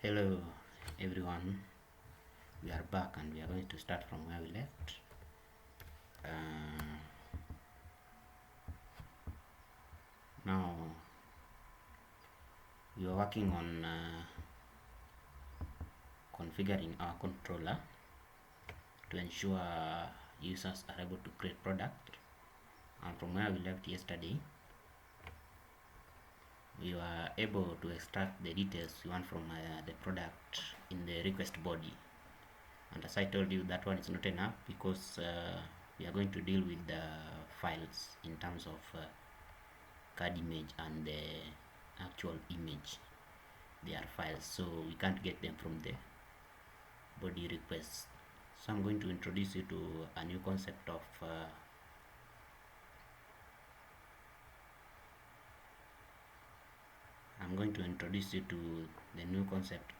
Hello everyone, we are back and we are going to start from where we left. Now we are working on configuring our controller to ensure users are able to create product, and from where we left yesterday we were able to extract the details we want from the product in the request body. And as I told you, that one is not enough because we are going to deal with the files in terms of card image and the actual image. They are files, so we can't get them from the body request. So I'm going to introduce you to a new concept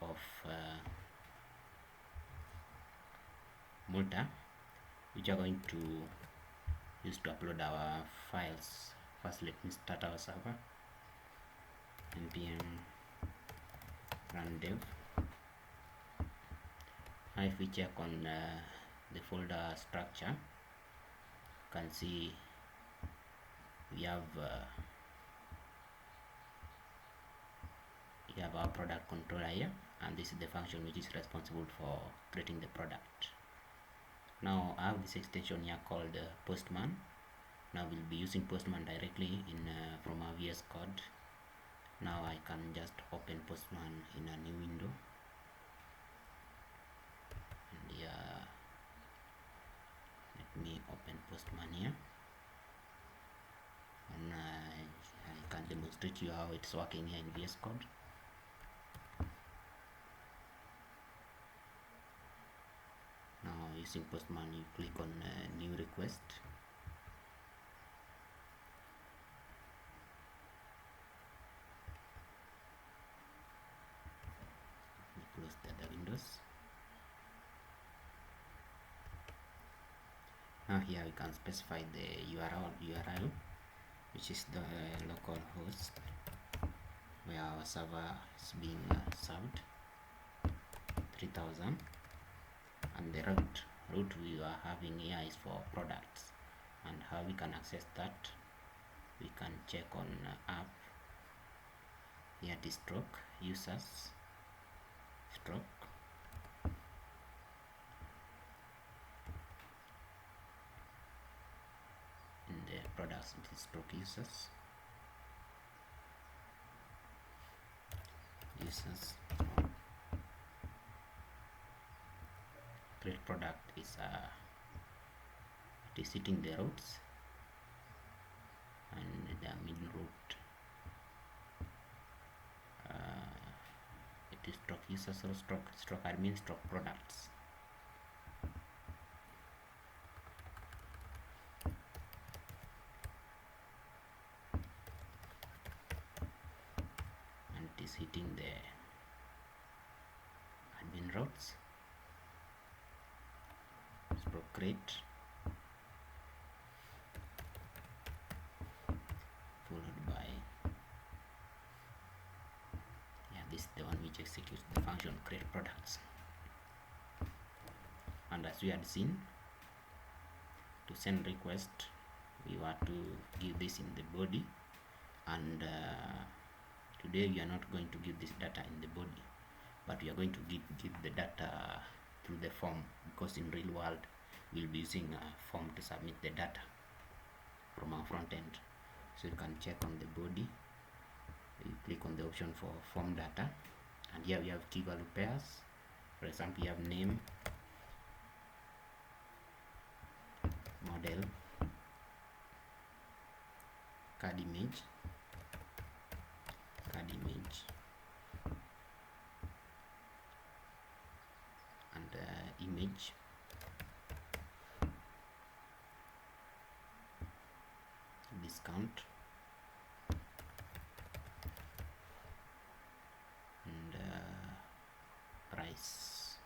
of Multa, which are going to use to upload our files. First, let me start our server. npm run dev. If we check on the folder structure, you can see we have our product controller here, and this is the function which is responsible for creating the product. Now I have this extension here called Postman. Now we'll be using Postman directly in from our VS Code. Now I can just open Postman in a new window, and let me open Postman here, and I can demonstrate you how it's working here in VS Code. Now using Postman, you click on new request. Close the other windows. Now here we can specify the URL, which is the local host where our server is being served, 3000, and the route we are having here is for products. And how we can access that, we can check on app. Here it is stroke users stroke, in the products it is stroke users. Create product is it is hitting the routes, and the middle route it is stroke users or stroke admin stroke products. And it is hitting the admin routes, stroke create, followed by this is the one which executes the function create products. And as we had seen, to send request we want to give this in the body, and today we are not going to give this data in the body, but we are going to give the data through the form, because in real world we'll be using a form to submit the data from our front end. So you can check on the body, you click on the option for form data, and here we have key value pairs. For example, you have name, model, card image, and image, discount, and price.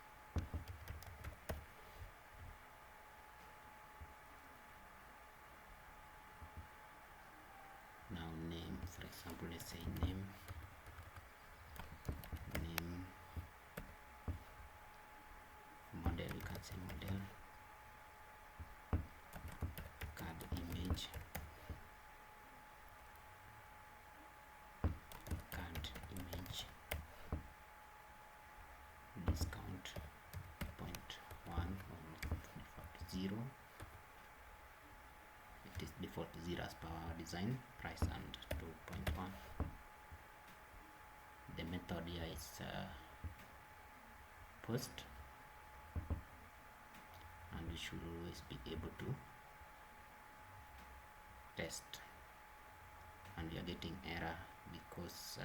Now name, for example, let's say name design, price and 2.1. The method here is post, and we should always be able to test, and we are getting error because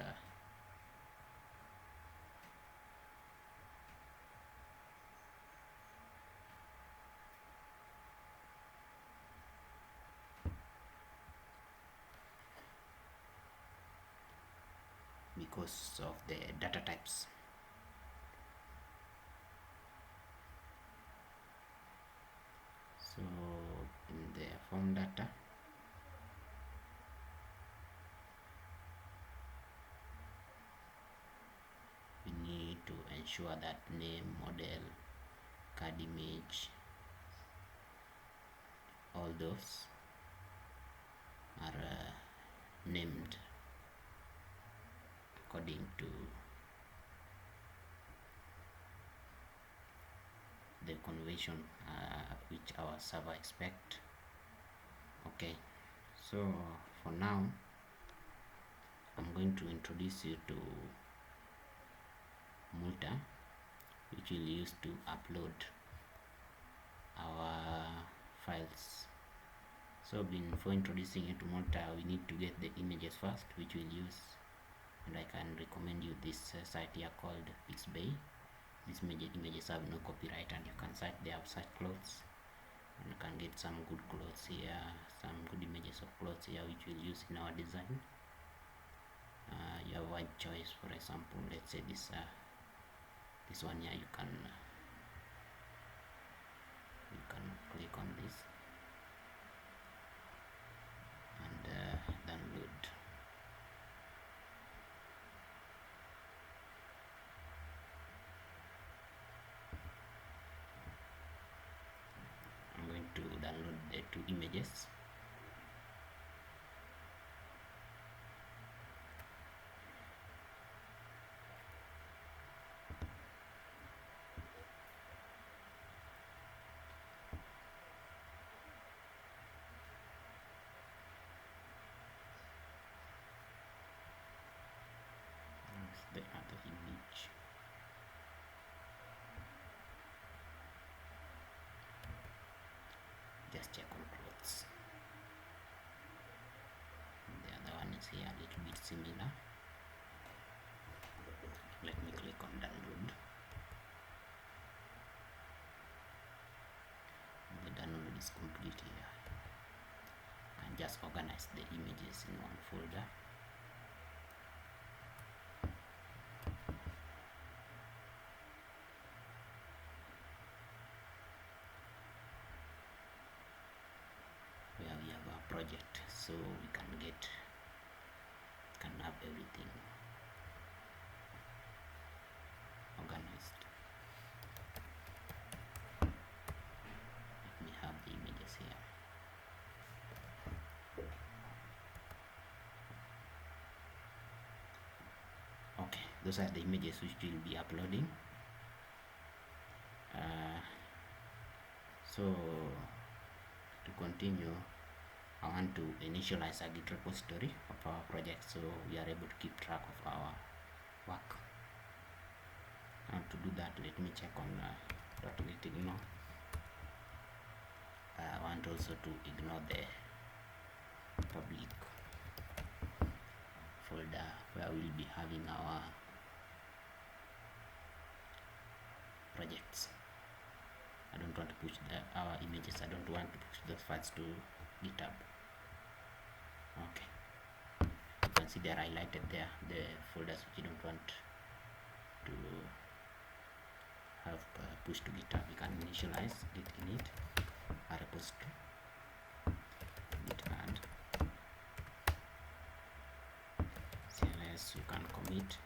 of the data types. So in the form data, we need to ensure that name, model, card image, all those are named according to the convention which our server expect. Okay, so for now I'm going to introduce you to Multa, which we'll use to upload our files. So before introducing you to Multa, we need to get the images first, which we'll use, and I can recommend you this site here called Pixabay. These images have no copyright, and you can search, they have such clothes, and you can get some good clothes here, some good images of clothes here which we'll use in our design. You have one choice. For example, let's say this one here, you can click on this and download. I'm going to download the two images. The other image. Just check on clothes. The other one is here, a little bit similar. Let me click on download. The download is complete here. And just organize the images in one folder. Where we have our project, so we can have everything organized. Let me have the images here. Okay, those are the images which we'll be uploading. So to continue, I want to initialize a Git repository of our project so we are able to keep track of our work. And to do that, let me check on .git ignore. I want also to ignore the public folder where we'll be having our projects. I don't want to push our images. I don't want to push those files to GitHub. Okay, you can see they're highlighted there, the folders which you don't want to have pushed to GitHub. You can initialize git init a repository, git add cls. You can commit